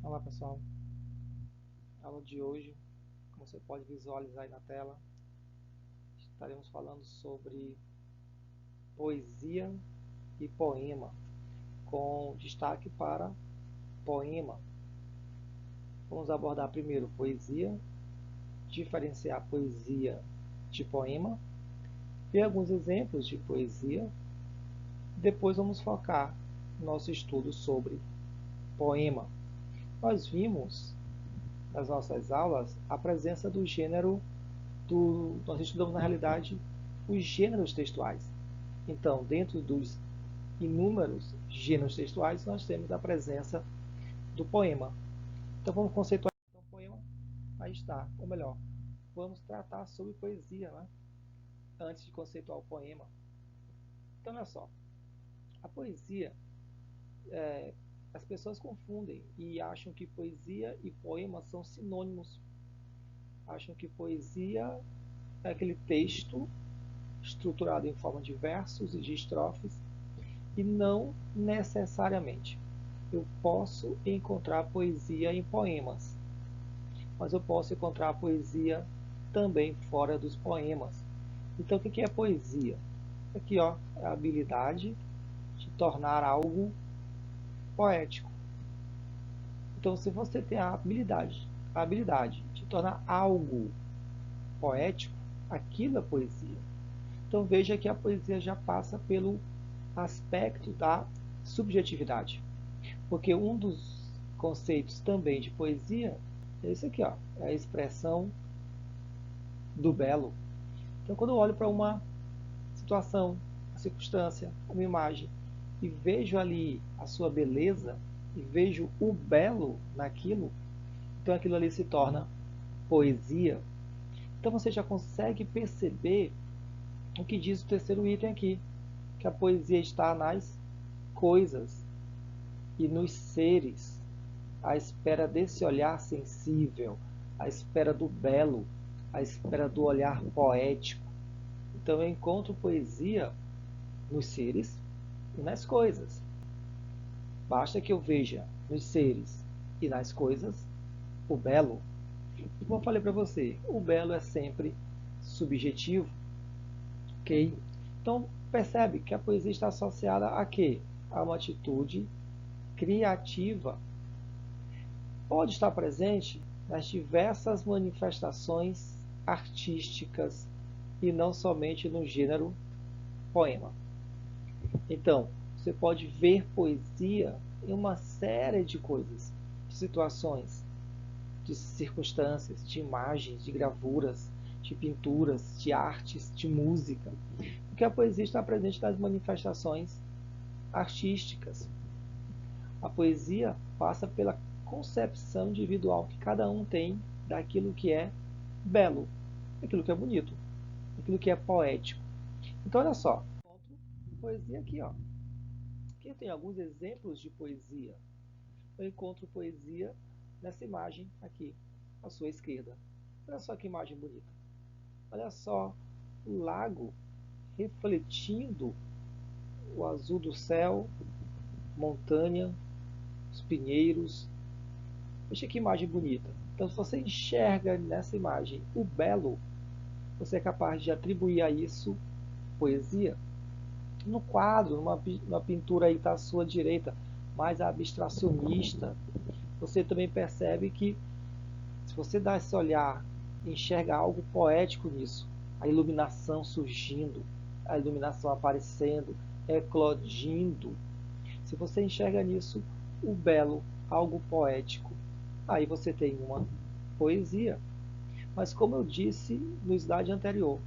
Olá pessoal, a aula de hoje, como você pode visualizar aí na tela, estaremos falando sobre poesia e poema, com destaque para poema. Vamos abordar primeiro poesia, diferenciar poesia de poema, ver alguns exemplos de poesia, depois vamos focar no nosso estudo sobre poema. Nós vimos nas nossas aulas a presença do gênero nós estudamos na realidade os gêneros textuais. Então, dentro dos inúmeros gêneros textuais, nós temos a presença do poema. Então, vamos conceituar o poema. Aí está, ou melhor, vamos tratar sobre poesia, né? Antes de conceituar o poema. Então, olha só, a poesia, as pessoas confundem e acham que poesia e poema são sinônimos. Acham que poesia é aquele texto estruturado em forma de versos e de estrofes, e não necessariamente. Eu posso encontrar poesia em poemas, mas eu posso encontrar poesia também fora dos poemas. Então, o que é poesia? Aqui, ó, é a habilidade de tornar algo poético. Então, se você tem a habilidade de tornar algo poético, aquilo é poesia. Então, veja que a poesia já passa pelo aspecto da subjetividade. Porque um dos conceitos também de poesia é esse aqui, ó, é a expressão do belo. Então, quando eu olho para uma situação, uma circunstância, uma imagem, e vejo ali a sua beleza, e vejo o belo naquilo, então aquilo ali se torna poesia. Então você já consegue perceber o que diz o terceiro item aqui, que a poesia está nas coisas e nos seres, à espera desse olhar sensível, à espera do belo, à espera do olhar poético. Então eu encontro poesia nos seres e nas coisas. Basta que eu veja nos seres e nas coisas o belo. E como eu falei para você, o belo é sempre subjetivo, ok? Então percebe que a poesia está associada a quê? A uma atitude criativa. Pode estar presente nas diversas manifestações artísticas e não somente no gênero poema. Então, você pode ver poesia em uma série de coisas, de situações, de circunstâncias, de imagens, de gravuras, de pinturas, de artes, de música. Porque a poesia está presente nas manifestações artísticas. A poesia passa pela concepção individual que cada um tem daquilo que é belo, daquilo que é bonito, daquilo que é poético. Então, olha só, poesia aqui, ó. Aqui tem alguns exemplos de poesia. Eu encontro poesia nessa imagem aqui, à sua esquerda. Olha só que imagem bonita. Olha só o lago refletindo o azul do céu, montanha, os pinheiros. Veja que imagem bonita. Então, se você enxerga nessa imagem o belo, você é capaz de atribuir a isso poesia. No quadro, numa pintura aí está à sua direita, mais abstracionista, você também percebe que se você dá esse olhar, enxerga algo poético nisso, a iluminação surgindo, a iluminação aparecendo, eclodindo. Se você enxerga nisso o belo, algo poético, aí você tem uma poesia. Mas como eu disse no slide anterior,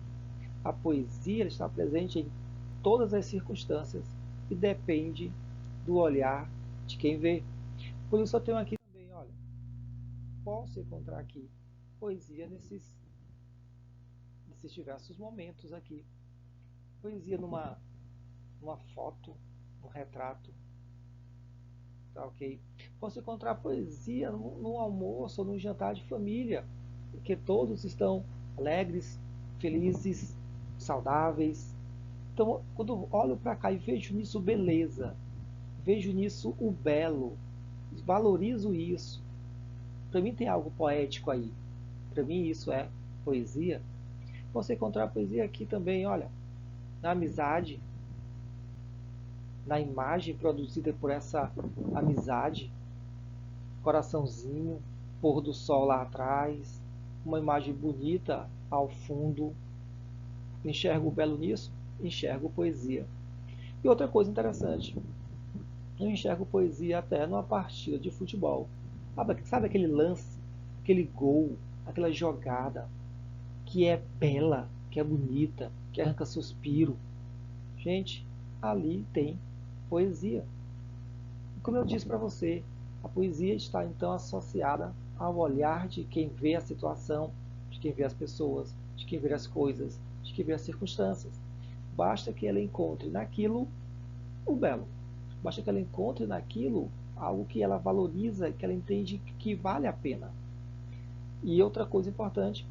a poesia está presente em todas as circunstâncias e depende do olhar de quem vê. Por isso eu tenho aqui também, olha, posso encontrar aqui poesia nesses diversos momentos aqui. Poesia numa foto, num retrato, tá ok? Posso encontrar poesia num almoço ou num jantar de família, porque todos estão alegres, felizes, saudáveis. Então, quando eu olho para cá e vejo nisso beleza, vejo nisso o belo, valorizo isso, Para mim tem algo poético aí. Para mim isso é poesia. Você encontrar poesia aqui também, olha, na amizade, na imagem produzida por essa amizade, coraçãozinho, pôr do sol lá atrás, uma imagem bonita ao fundo. Enxergo belo nisso? Enxergo poesia. E outra coisa interessante, eu enxergo poesia até numa partida de futebol. Sabe aquele lance, aquele gol, aquela jogada que é bela, que é bonita, que arranca suspiro? Gente, ali tem poesia. E como eu disse para você, a poesia está então associada ao olhar de quem vê a situação, de quem vê as pessoas, de quem vê as coisas, de quem vê as circunstâncias. Basta que ela encontre naquilo o belo. Basta que ela encontre naquilo algo que ela valoriza, que ela entende que vale a pena. E outra coisa importante,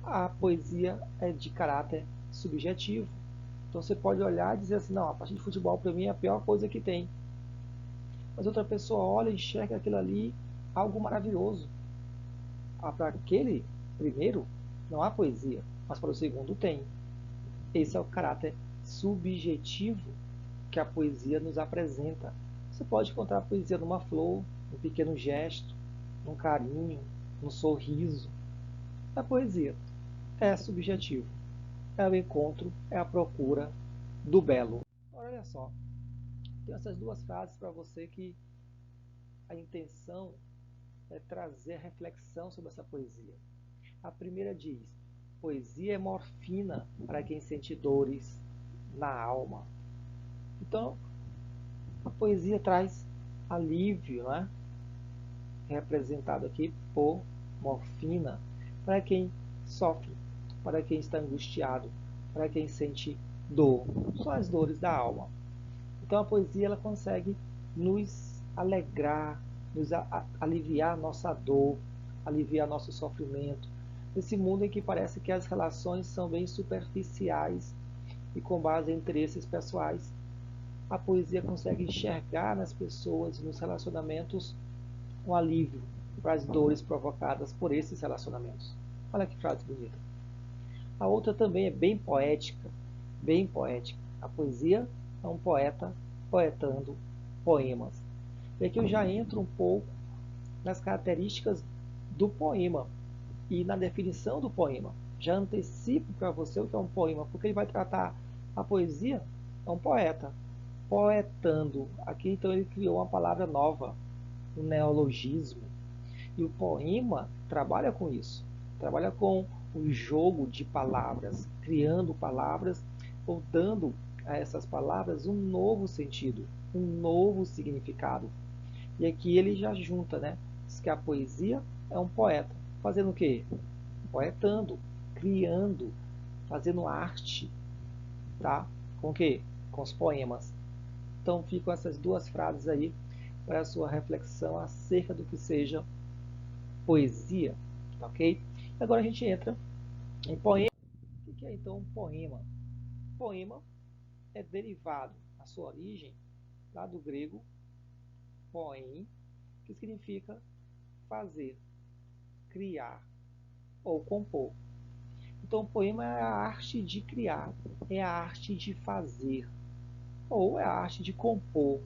a poesia é de caráter subjetivo. Então você pode olhar e dizer assim, não, a partida de futebol para mim é a pior coisa que tem. Mas outra pessoa olha e enxerga aquilo ali algo maravilhoso. Para aquele primeiro não há poesia, mas para o segundo tem. Esse é o caráter subjetivo que a poesia nos apresenta. Você pode encontrar a poesia numa flor, num pequeno gesto, num carinho, num sorriso. A poesia é subjetivo. É o encontro, é a procura do belo. Olha só, tem essas duas frases para você que a intenção é trazer reflexão sobre essa poesia. A primeira diz: poesia é morfina para quem sente dores na alma. Então, a poesia traz alívio, né? Representado aqui por morfina para quem sofre, para quem está angustiado, para quem sente dor. São as dores da alma. Então, a poesia ela consegue nos alegrar, nos aliviar nossa dor, aliviar nosso sofrimento. Nesse mundo em que parece que as relações são bem superficiais e com base em interesses pessoais, a poesia consegue enxergar nas pessoas e nos relacionamentos um alívio para as dores provocadas por esses relacionamentos. Olha que frase bonita. A outra também é bem poética, bem poética. A poesia é um poeta poetando poemas. E aqui eu já entro um pouco nas características do poema e na definição do poema. Já antecipo para você o que é um poema, porque ele vai tratar a poesia, é um poeta poetando. Aqui então ele criou uma palavra nova, um neologismo. E o poema trabalha com isso, trabalha com o jogo de palavras, criando palavras ou dando a essas palavras um novo sentido, um novo significado. E aqui ele já junta, né? Diz que a poesia é um poeta. Fazendo o quê? Poetando, criando, fazendo arte, tá? Com o quê? Com os poemas. Então ficam essas duas frases aí para a sua reflexão acerca do que seja poesia, ok? Agora a gente entra em poema. O que é então um poema? Poema é derivado, a sua origem, lá do grego poem, que significa fazer, criar ou compor. Então, o poema é a arte de criar, é a arte de fazer, ou é a arte de compor.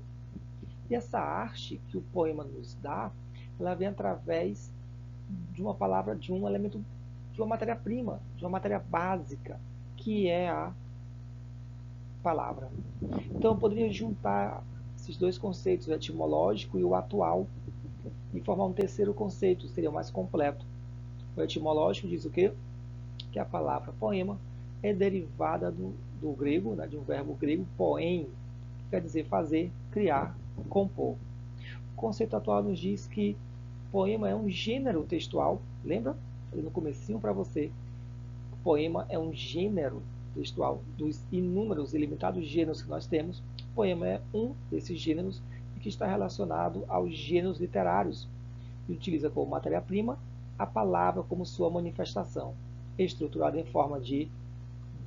E essa arte que o poema nos dá, ela vem através de uma palavra, de um elemento, de uma matéria-prima, de uma matéria básica, que é a palavra. Então, eu poderia juntar esses dois conceitos, o etimológico e o atual, e formar um terceiro conceito, seria mais completo. O etimológico diz o quê? Que a palavra poema é derivada do grego, né, de um verbo grego, poem, que quer dizer fazer, criar, compor. O conceito atual nos diz que poema é um gênero textual, lembra? Falei no comecinho para você. O poema é um gênero textual dos inúmeros e limitados gêneros que nós temos. O poema é um desses gêneros e que está relacionado aos gêneros literários e utiliza como matéria-prima a palavra como sua manifestação, estruturada em forma de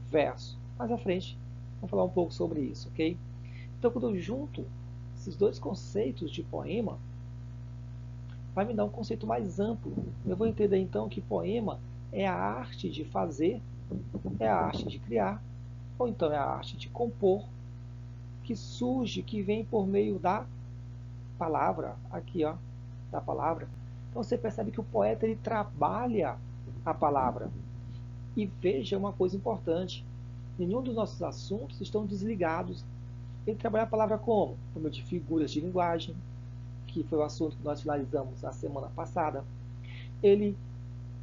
verso. Mais à frente, vamos falar um pouco sobre isso, ok? Então, quando eu junto esses dois conceitos de poema, vai me dar um conceito mais amplo. Eu vou entender então que poema é a arte de fazer, é a arte de criar, ou então é a arte de compor, que surge, que vem por meio da palavra, aqui ó, da palavra. Então você percebe que o poeta ele trabalha a palavra. E veja uma coisa importante, nenhum dos nossos assuntos estão desligados. Ele trabalha a palavra como? Por meio de figuras de linguagem, que foi o assunto que nós finalizamos na semana passada. Ele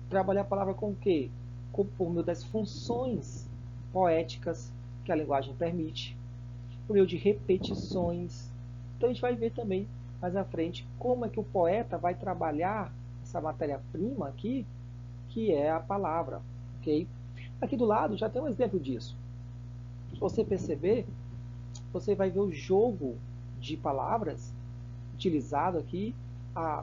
trabalha a palavra com o quê? Por meio das funções poéticas que a linguagem permite, por meio de repetições. Então a gente vai ver também mais à frente como é que o poeta vai trabalhar essa matéria-prima aqui, que é a palavra, ok? Aqui do lado já tem um exemplo disso. Se você perceber, você vai ver o jogo de palavras utilizado aqui,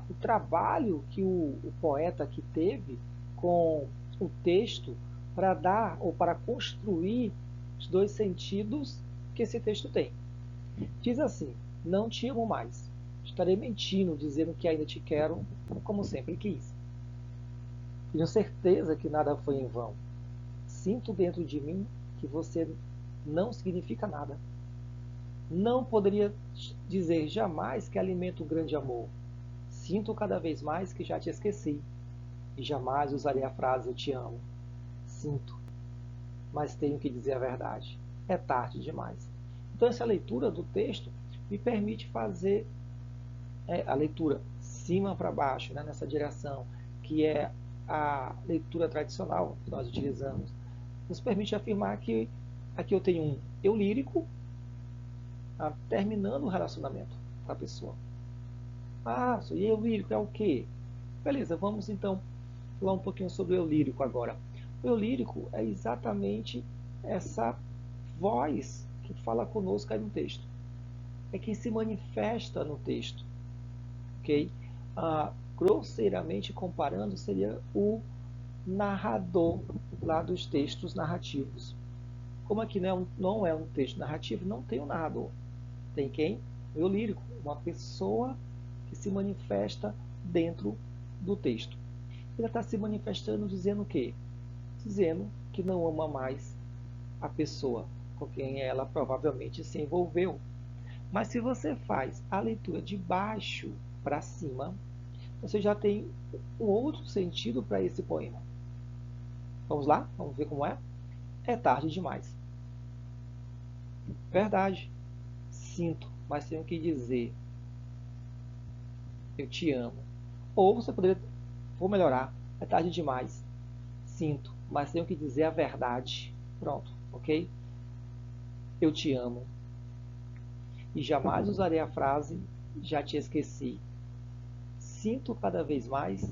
o trabalho que o poeta aqui teve com o texto para dar ou para construir os dois sentidos que esse texto tem. Diz assim: não te amo mais. Estarei mentindo, dizendo que ainda te quero, como sempre quis. Tenho certeza que nada foi em vão. Sinto dentro de mim que você não significa nada. Não poderia dizer jamais que alimento um grande amor. Sinto cada vez mais que já te esqueci. E jamais usarei a frase eu te amo. Sinto, mas tenho que dizer a verdade. É tarde demais. Então essa leitura do texto me permite fazer a leitura cima para baixo, né, nessa direção, que é a leitura tradicional que nós utilizamos, nos permite afirmar que aqui eu tenho um eu lírico terminando o relacionamento com a pessoa. Ah, e eu lírico é o quê? Beleza, vamos então falar um pouquinho sobre o eu lírico agora. O eu lírico é exatamente essa voz que fala conosco aí no texto. É quem se manifesta no texto, ok? Grosseiramente comparando, seria o narrador lá dos textos narrativos. Como aqui não é um texto narrativo, não tem um narrador. Tem quem? O eu lírico, uma pessoa que se manifesta dentro do texto. Ele está se manifestando dizendo o quê? Dizendo que não ama mais a pessoa com quem ela provavelmente se envolveu. Mas se você faz a leitura de baixo para cima, você já tem um outro sentido para esse poema. Vamos lá? Vamos ver como é? É tarde demais. Verdade. Sinto, mas tenho que dizer eu te amo. Ou você poderia, vou melhorar, é tarde demais. Sinto, mas tenho que dizer a verdade. Pronto, ok? Eu te amo. E jamais usarei a frase já te esqueci. Sinto cada vez mais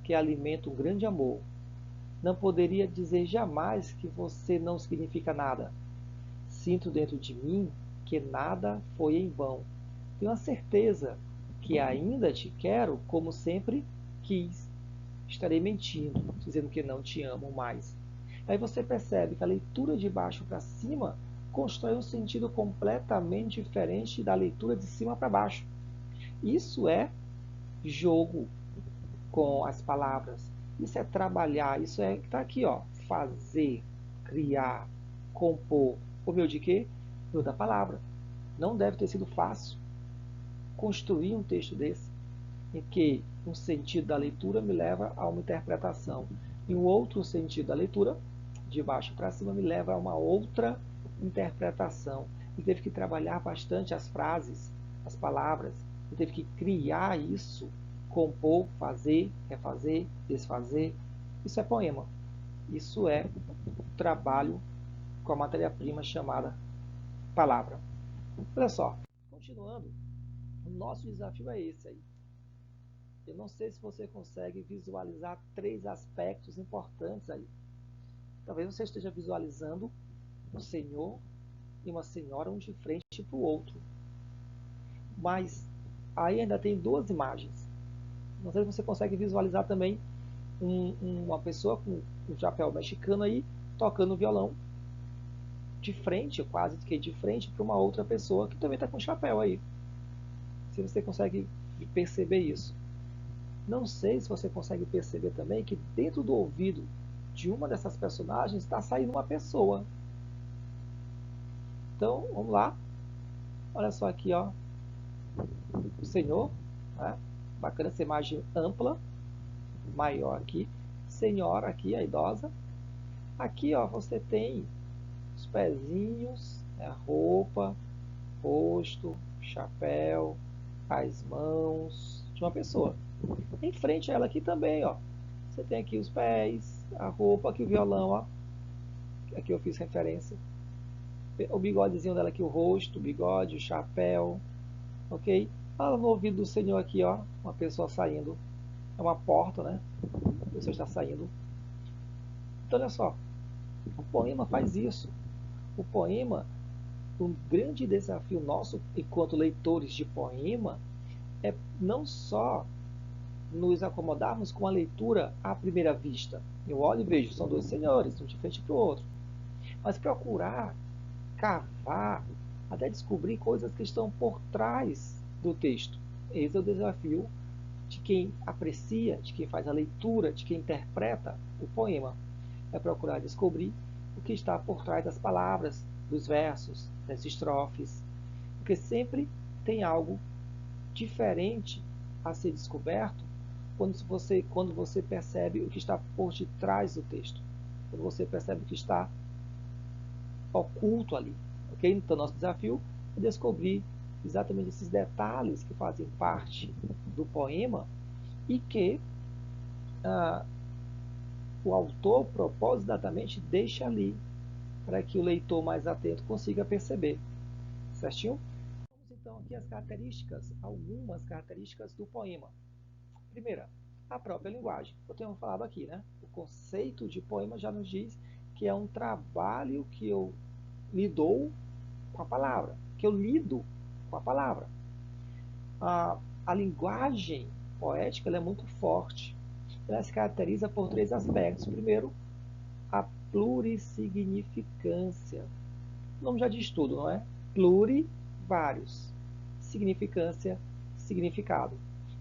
que alimento um grande amor. Não poderia dizer jamais que você não significa nada. Sinto dentro de mim que nada foi em vão. Tenho a certeza que ainda te quero como sempre quis. Estarei mentindo, dizendo que não te amo mais. Aí você percebe que a leitura de baixo para cima constrói um sentido completamente diferente da leitura de cima para baixo. Isso é jogo com as palavras. Isso é trabalhar, isso é está aqui, ó, fazer, criar, compor. Por meio de quê? Por meio da palavra. Não deve ter sido fácil construir um texto desse, em que um sentido da leitura me leva a uma interpretação e um outro sentido da leitura, de baixo para cima, me leva a uma outra interpretação. E teve que trabalhar bastante as frases, as palavras, e teve que criar isso, compor, fazer, refazer, desfazer. Isso é poema. Isso é trabalho com a matéria-prima chamada palavra. Olha só, continuando, o nosso desafio é esse aí. Eu não sei se você consegue visualizar três aspectos importantes aí. Talvez você esteja visualizando um senhor e uma senhora um de frente para o outro. Mas aí ainda tem duas imagens. Não sei se você consegue visualizar também uma pessoa com um chapéu mexicano aí tocando violão de frente, quase que de frente para uma outra pessoa que também está com chapéu aí. Se você consegue perceber isso. Não sei se você consegue perceber também que dentro do ouvido de uma dessas personagens está saindo uma pessoa. Então, vamos lá. Olha só aqui, ó. O Senhor, né? Bacana essa imagem ampla, maior aqui. Senhora aqui, a idosa. Aqui, ó, você tem os pezinhos, né? A roupa, rosto, chapéu, as mãos de uma pessoa. Em frente a ela aqui também, ó. Você tem aqui os pés, a roupa, aqui o violão, ó. Aqui eu fiz referência. O bigodezinho dela aqui, o rosto, o bigode, o chapéu, ok? Olha no ouvido do Senhor aqui, ó, uma pessoa saindo. É uma porta, né? A pessoa está saindo. Então, olha só, o poema faz isso. O poema, um grande desafio nosso, enquanto leitores de poema, é não só nos acomodarmos com a leitura à primeira vista. Eu olho e vejo, são dois senhores, um de frente para o outro. Mas procurar cavar, até descobrir coisas que estão por trás do texto. Esse é o desafio de quem aprecia, de quem faz a leitura, de quem interpreta o poema. É procurar descobrir o que está por trás das palavras, dos versos, das estrofes. Porque sempre tem algo diferente a ser descoberto quando você percebe o que está por detrás do texto. Quando você percebe o que está oculto ali. Okay? Então, nosso desafio é descobrir exatamente esses detalhes que fazem parte do poema e que o autor propositadamente deixa ali para que o leitor mais atento consiga perceber. Certinho? Vamos então aqui as características, algumas características do poema. Primeira, a própria linguagem. Eu tenho falado aqui, né? O conceito de poema já nos diz que é um trabalho que eu lido com a palavra, que eu lido com a palavra. A linguagem poética ela é muito forte. Ela se caracteriza por três aspectos. Primeiro, a plurissignificância. O nome já diz tudo, não é? Pluri, vários. Significância, significado.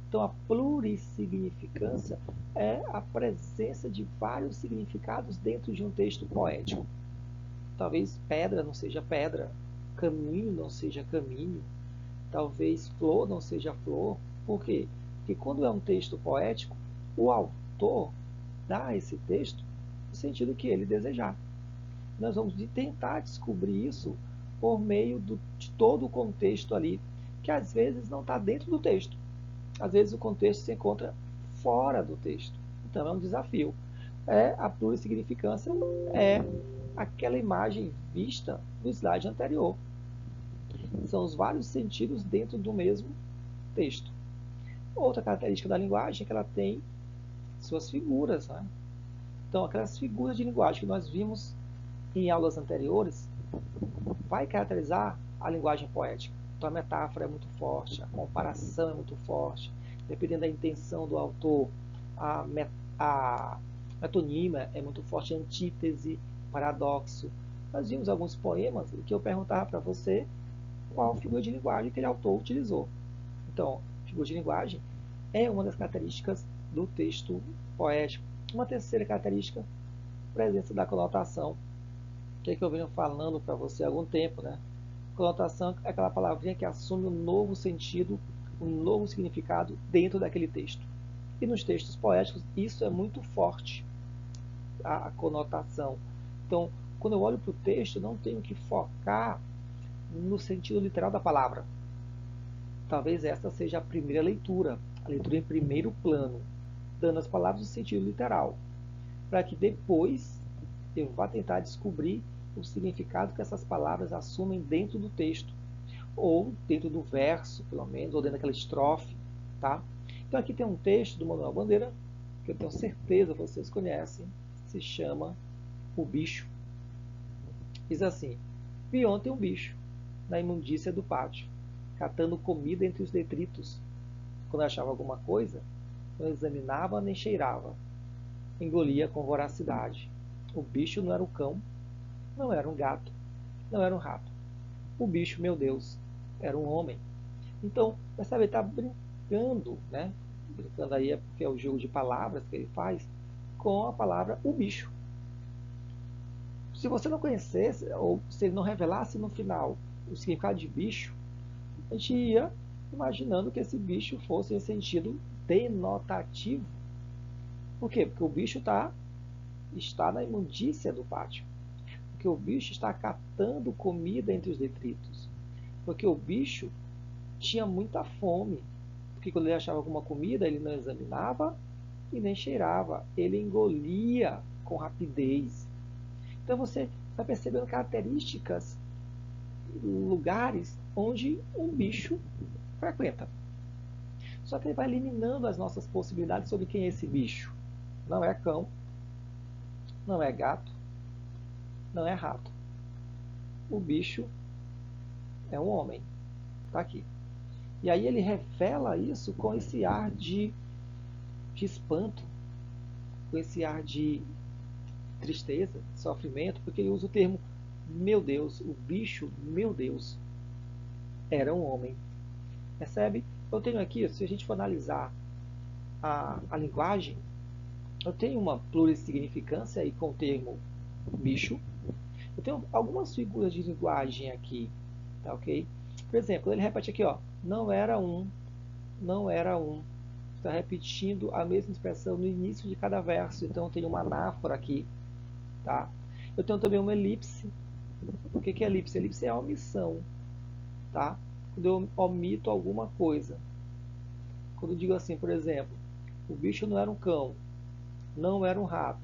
Então, a plurissignificância é a presença de vários significados dentro de um texto poético. Talvez pedra não seja pedra, caminho não seja caminho, talvez flor não seja flor. Por quê? Porque quando é um texto poético, o autor dá a esse texto o sentido que ele desejar. Nós vamos tentar descobrir isso por meio de todo o contexto ali, que às vezes não está dentro do texto. Às vezes o contexto se encontra fora do texto. Então é um desafio. A plurissignificância é aquela imagem vista no slide anterior. São os vários sentidos dentro do mesmo texto. Outra característica da linguagem é que ela tem suas figuras. Né? Então, aquelas figuras de linguagem que nós vimos em aulas anteriores vai caracterizar a linguagem poética. Então, a metáfora é muito forte, a comparação é muito forte, dependendo da intenção do autor, a metonímia é muito forte, antítese, paradoxo. Nós vimos alguns poemas em que eu perguntava para você qual figura de linguagem aquele autor utilizou. Então, figura de linguagem é uma das características do texto poético. Uma terceira característica, presença da conotação, que é que eu venho falando para você há algum tempo, né? Conotação é aquela palavrinha que assume um novo sentido, um novo significado dentro daquele texto. E nos textos poéticos isso é muito forte, a conotação. Então, quando eu olho para o texto, eu não tenho que focar no sentido literal da palavra. Talvez esta seja a primeira leitura, a leitura em primeiro plano, dando as palavras o sentido literal, para que depois eu vá tentar descobrir o significado que essas palavras assumem dentro do texto, ou dentro do verso, pelo menos, ou dentro daquela estrofe. Tá? Então aqui tem um texto do Manuel Bandeira, que eu tenho certeza vocês conhecem, se chama O Bicho. Diz assim: vi ontem um bicho na imundícia do pátio, catando comida entre os detritos. Quando achava alguma coisa, não examinava nem cheirava. Engolia com voracidade. O bicho não era um cão, não era um gato, não era um rato. O bicho, meu Deus, era um homem. Então, percebe, ele está brincando, né? brincando aí é porque é o jogo de palavras que ele faz, com a palavra o bicho. Se você não conhecesse, ou se ele não revelasse no final o significado de bicho, a gente ia imaginando que esse bicho fosse em sentido denotativo. Por quê? Porque o bicho está na imundícia do pátio. Porque o bicho está catando comida entre os detritos. Porque o bicho tinha muita fome. Porque quando ele achava alguma comida, ele não examinava e nem cheirava. Ele engolia com rapidez. Então você vai percebendo características, lugares onde um bicho frequenta. Só que ele vai eliminando as nossas possibilidades sobre quem é esse bicho. Não é cão, não é gato, não é rato. O bicho é um homem. Está aqui. E aí ele revela isso com esse ar de espanto, com esse ar de tristeza, sofrimento, porque ele usa o termo meu Deus, o bicho, meu Deus, era um homem. Percebe? Eu tenho aqui, se a gente for analisar a linguagem, eu tenho uma plurissignificância aí com o termo bicho. Eu tenho algumas figuras de linguagem aqui, tá ok? Por exemplo, ele repete aqui, ó, não era um, não era um. Está repetindo a mesma expressão no início de cada verso, então eu tenho uma anáfora aqui, tá? Eu tenho também uma elipse. O que é elipse? Elipse é a omissão, tá? Quando eu omito alguma coisa. Quando eu digo assim, por exemplo, o bicho não era um cão, não era um rato.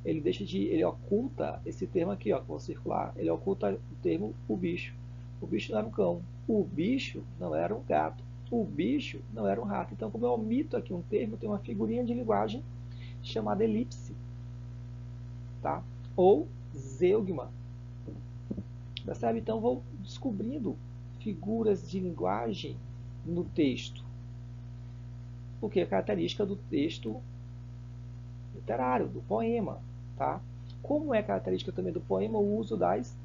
Ele oculta esse termo aqui, ó, que eu vou circular. Ele oculta o termo o bicho. O bicho não era um cão. O bicho não era um gato. O bicho não era um rato. Então, como eu omito aqui um termo, tem uma figurinha de linguagem chamada elipse, tá? Ou zeugma. Percebe? Então, vou descobrindo figuras de linguagem no texto. Porque é característica do texto literário, do poema, tá? Como é característica também do poema o uso das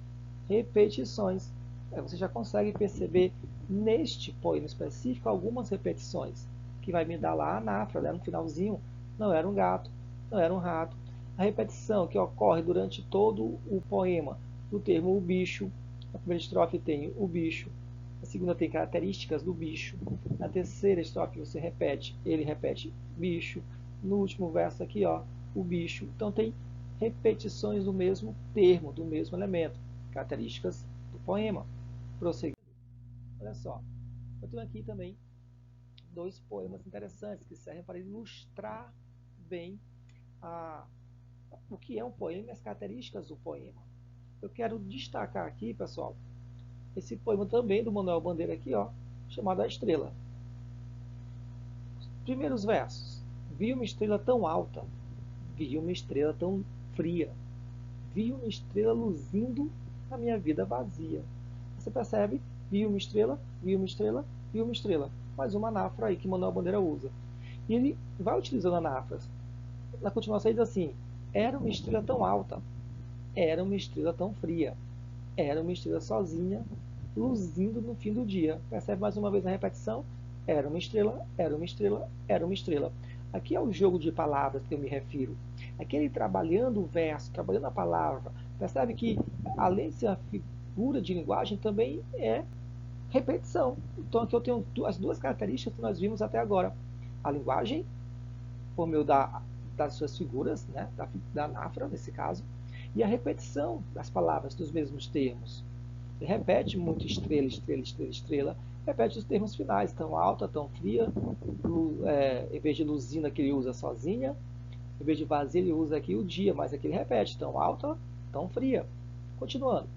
repetições. Você já consegue perceber neste poema específico algumas repetições, que vai me dar lá a anáfora, né? No finalzinho, não era um gato, não era um rato. A repetição que ocorre durante todo o poema do termo o bicho. Na primeira estrofe tem o bicho, na segunda tem características do bicho, na terceira estrofe você repete, ele repete bicho, no último verso aqui, ó, o bicho. Então tem repetições do mesmo termo, do mesmo elemento, características do poema. Prosseguindo. Olha só, eu tenho aqui também dois poemas interessantes que servem para ilustrar bem o que é um poema e as características do poema. Eu quero destacar aqui, pessoal, esse poema também do Manuel Bandeira aqui, ó, chamado A Estrela. Primeiros versos. Vi uma estrela tão alta, vi uma estrela tão fria, vi uma estrela luzindo na minha vida vazia. Você percebe? Vi uma estrela, vi uma estrela, vi uma estrela. Mais uma anáfora aí que Manuel Bandeira usa. E ele vai utilizando anáforas. Na continuação ele diz assim, era uma estrela tão alta, era uma estrela tão fria, era uma estrela sozinha, luzindo no fim do dia. Percebe mais uma vez a repetição? Era uma estrela, era uma estrela, era uma estrela. Aqui é o jogo de palavras que eu me refiro. Aqui ele trabalhando o verso, trabalhando a palavra. Percebe que, além de ser uma figura de linguagem, também é repetição. Então aqui eu tenho as duas características que nós vimos até agora. A linguagem, por meio das suas figuras, né? da anáfora, nesse caso, e a repetição das palavras, dos mesmos termos. Ele repete muito estrela, estrela, estrela, estrela, repete os termos finais, tão alta, tão fria, em vez de luzina que ele usa sozinha, em vez de vazia ele usa aqui o dia, mas aqui ele repete, tão alta, tão fria. Continuando.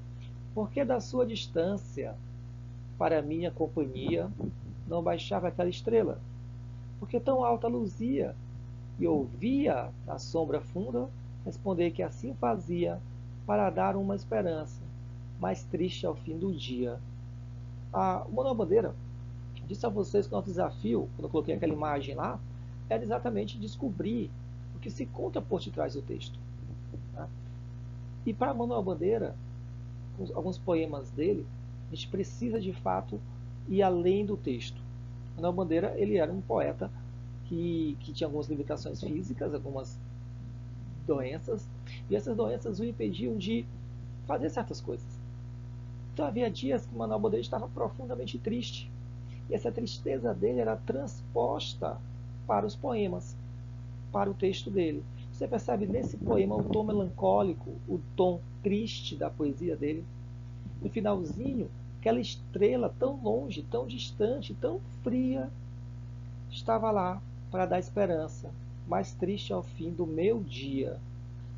Porque da sua distância para a minha companhia não baixava aquela estrela? Porque tão alta luzia e ouvia na sombra funda responder que assim fazia para dar uma esperança mais triste ao fim do dia. O Manuel Bandeira disse a vocês que o nosso desafio, quando eu coloquei aquela imagem lá, era exatamente descobrir o que se conta por detrás do texto. Né? E para Manuel Bandeira, alguns poemas dele, a gente precisa de fato ir além do texto. Manuel Bandeira ele era um poeta que tinha algumas limitações físicas, algumas doenças, e essas doenças o impediam de fazer certas coisas. Então havia dias que Manuel Bandeira estava profundamente triste, e essa tristeza dele era transposta para os poemas, para o texto dele. Você percebe nesse poema o tom melancólico, o tom triste da poesia dele. No finalzinho, aquela estrela tão longe, tão distante, tão fria, estava lá para dar esperança, mais triste ao fim do meu dia.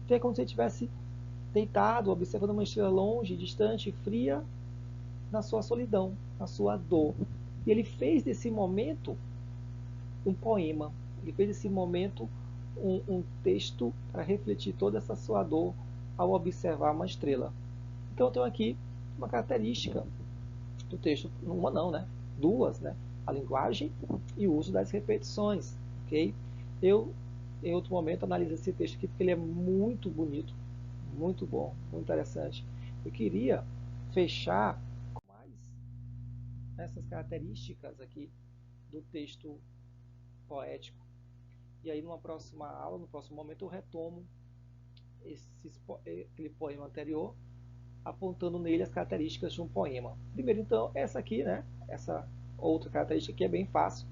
Então é como se ele estivesse deitado, observando uma estrela longe, distante, fria, na sua solidão, na sua dor. E ele fez desse momento um poema, ele fez desse momento um texto para refletir toda essa sua dor ao observar uma estrela. Então eu tenho aqui uma característica do texto, uma não, né? Duas, né? A linguagem e o uso das repetições, ok? Eu, em outro momento, analiso esse texto aqui porque ele é muito bonito, muito bom, muito interessante. Eu queria fechar com mais essas características aqui do texto poético. E aí, numa próxima aula, no próximo momento, eu retomo aquele poema anterior, apontando nele as características de um poema. Primeiro, então, essa aqui, né? Essa outra característica aqui é bem fácil: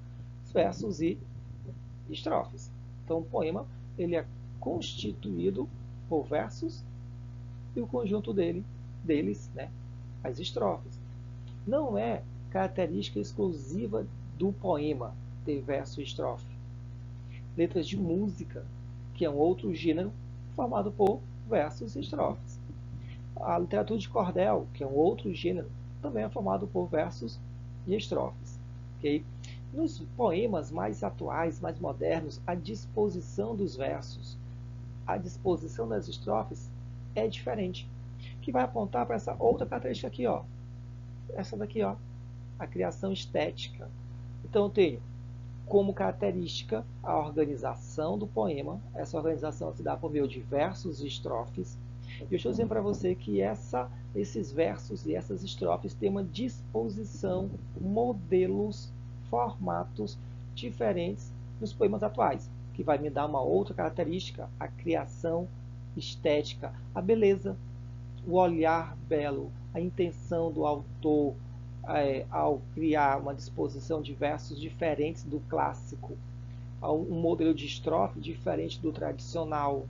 versos e estrofes. Então, o poema ele é constituído por versos e o conjunto deles, né? As estrofes. Não é característica exclusiva do poema ter verso e estrofe. Letras de música, que é um outro gênero formado por versos e estrofes. A literatura de cordel, que é um outro gênero, também é formado por versos e estrofes. Okay? Nos poemas mais atuais, mais modernos, a disposição dos versos, a disposição das estrofes é diferente, que vai apontar para essa outra característica aqui, ó. Essa daqui, ó, a criação estética. Então eu tenho como característica a organização do poema. Essa organização se dá por meio de versos e estrofes. E eu estou dizendo para você que esses versos e essas estrofes têm uma disposição, modelos, formatos diferentes nos poemas atuais, que vai me dar uma outra característica, a criação estética, a beleza, o olhar belo, a intenção do autor ao criar uma disposição de versos diferentes do clássico, um modelo de estrofe diferente do tradicional.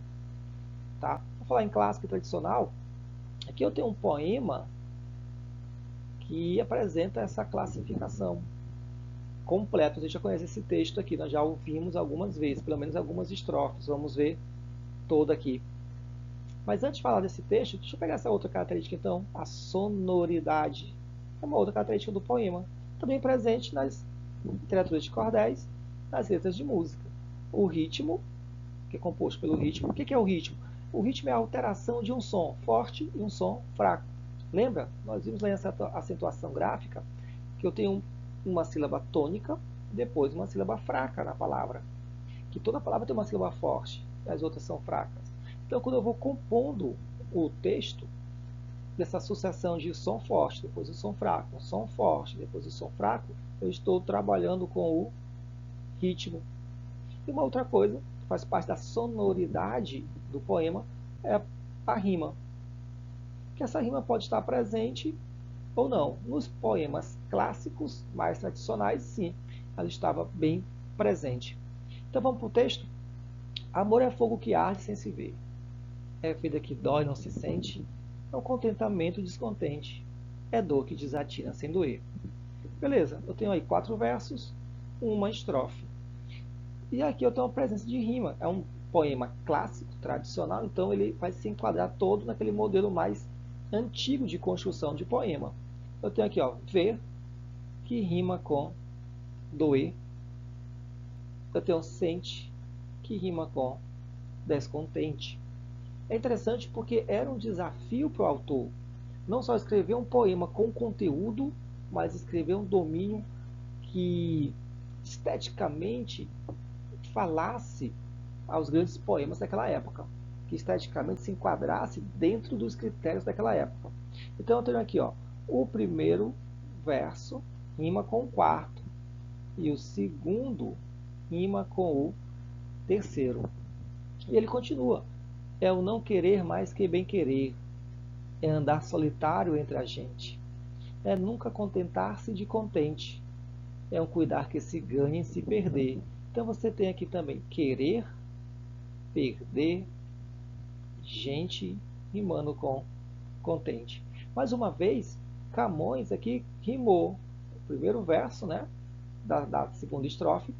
Tá? Vou falar em clássico e tradicional. Aqui eu tenho um poema que apresenta essa classificação completa. A gente já conhece esse texto aqui, nós já ouvimos algumas vezes, pelo menos algumas estrofes. Vamos ver todo aqui. Mas antes de falar desse texto, deixa eu pegar essa outra característica então, a sonoridade. É uma outra característica do poema, também presente nas literaturas de cordéis, nas letras de música. O ritmo, que é composto pelo ritmo. O que é o ritmo? O ritmo é a alteração de um som forte e um som fraco. Lembra? Nós vimos lá nessa acentuação gráfica que eu tenho uma sílaba tônica e depois uma sílaba fraca na palavra. Que toda palavra tem uma sílaba forte e as outras são fracas. Então, quando eu vou compondo o texto, dessa sucessão de som forte, depois o som fraco, o som forte, depois o som fraco, eu estou trabalhando com o ritmo. E uma outra coisa que faz parte da sonoridade do poema é a rima. Que essa rima pode estar presente ou não. Nos poemas clássicos, mais tradicionais, sim, ela estava bem presente. Então vamos para o texto? Amor é fogo que arde sem se ver. É vida que dói, não se sente. É um contentamento descontente. É dor que desatina sem doer. Beleza, eu tenho aí 4 versos, uma estrofe. E aqui eu tenho uma presença de rima. É um poema clássico, tradicional, então ele vai se enquadrar todo naquele modelo mais antigo de construção de poema. Eu tenho aqui, ó, ver, que rima com doer. Eu tenho sente, que rima com descontente. É interessante porque era um desafio para o autor não só escrever um poema com conteúdo, mas escrever um domínio que esteticamente falasse aos grandes poemas daquela época, que esteticamente se enquadrasse dentro dos critérios daquela época. Então eu tenho aqui, ó, o primeiro verso rima com o quarto e o segundo rima com o terceiro. E ele continua. É o não querer mais que bem querer. É andar solitário entre a gente. É nunca contentar-se de contente. É um cuidar que se ganha em se perder. Então você tem aqui também querer, perder, gente, rimando com contente. Mais uma vez, Camões aqui rimou o primeiro verso, né, da segunda estrofe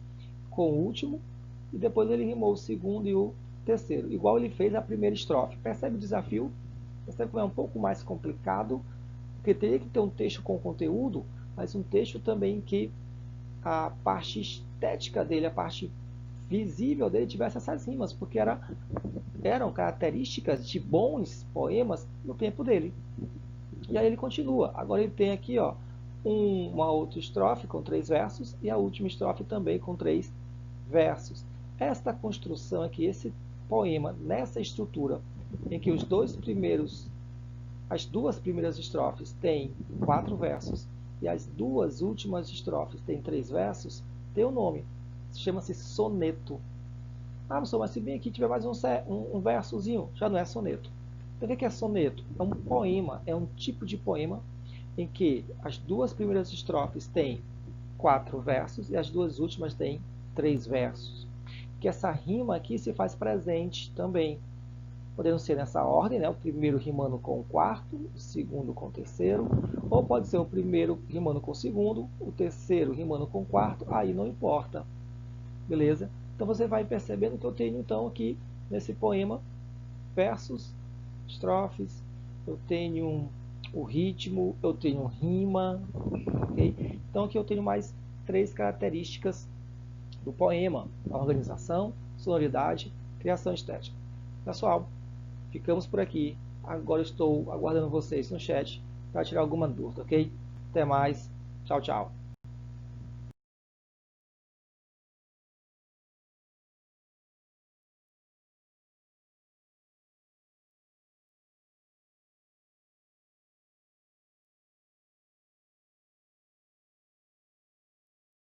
com o último, e depois ele rimou o segundo e o terceiro, igual ele fez a primeira estrofe. Percebe o desafio? Percebe como é um pouco mais complicado, porque teria que ter um texto com conteúdo, mas um texto também que a parte estética dele, a parte visível dele tivesse essas rimas, porque eram características de bons poemas no tempo dele. E aí ele continua. Agora ele tem aqui uma outra estrofe com 3 versos e a última estrofe também com 3 versos. Esta construção aqui, esse poema, nessa estrutura, em que as duas primeiras estrofes têm 4 versos e as duas últimas estrofes têm 3 versos, tem um nome. Chama-se soneto. Ah, professor, mas se bem aqui tiver mais um versozinho, já não é soneto. Então, o que é soneto? É um poema, é um tipo de poema em que as duas primeiras estrofes têm 4 versos e as duas últimas têm 3 versos. Que essa rima aqui se faz presente também, podendo ser nessa ordem, né? O primeiro rimando com o quarto, o segundo com o terceiro, ou pode ser o primeiro rimando com o segundo, o terceiro rimando com o quarto, aí não importa, beleza? Então você vai percebendo que eu tenho então aqui nesse poema versos, estrofes, eu tenho o ritmo, eu tenho rima, ok? Então aqui eu tenho mais 3 características do poema: a organização, sonoridade, criação estética. Pessoal, ficamos por aqui. Agora estou aguardando vocês no chat para tirar alguma dúvida, ok? Até mais. Tchau, tchau.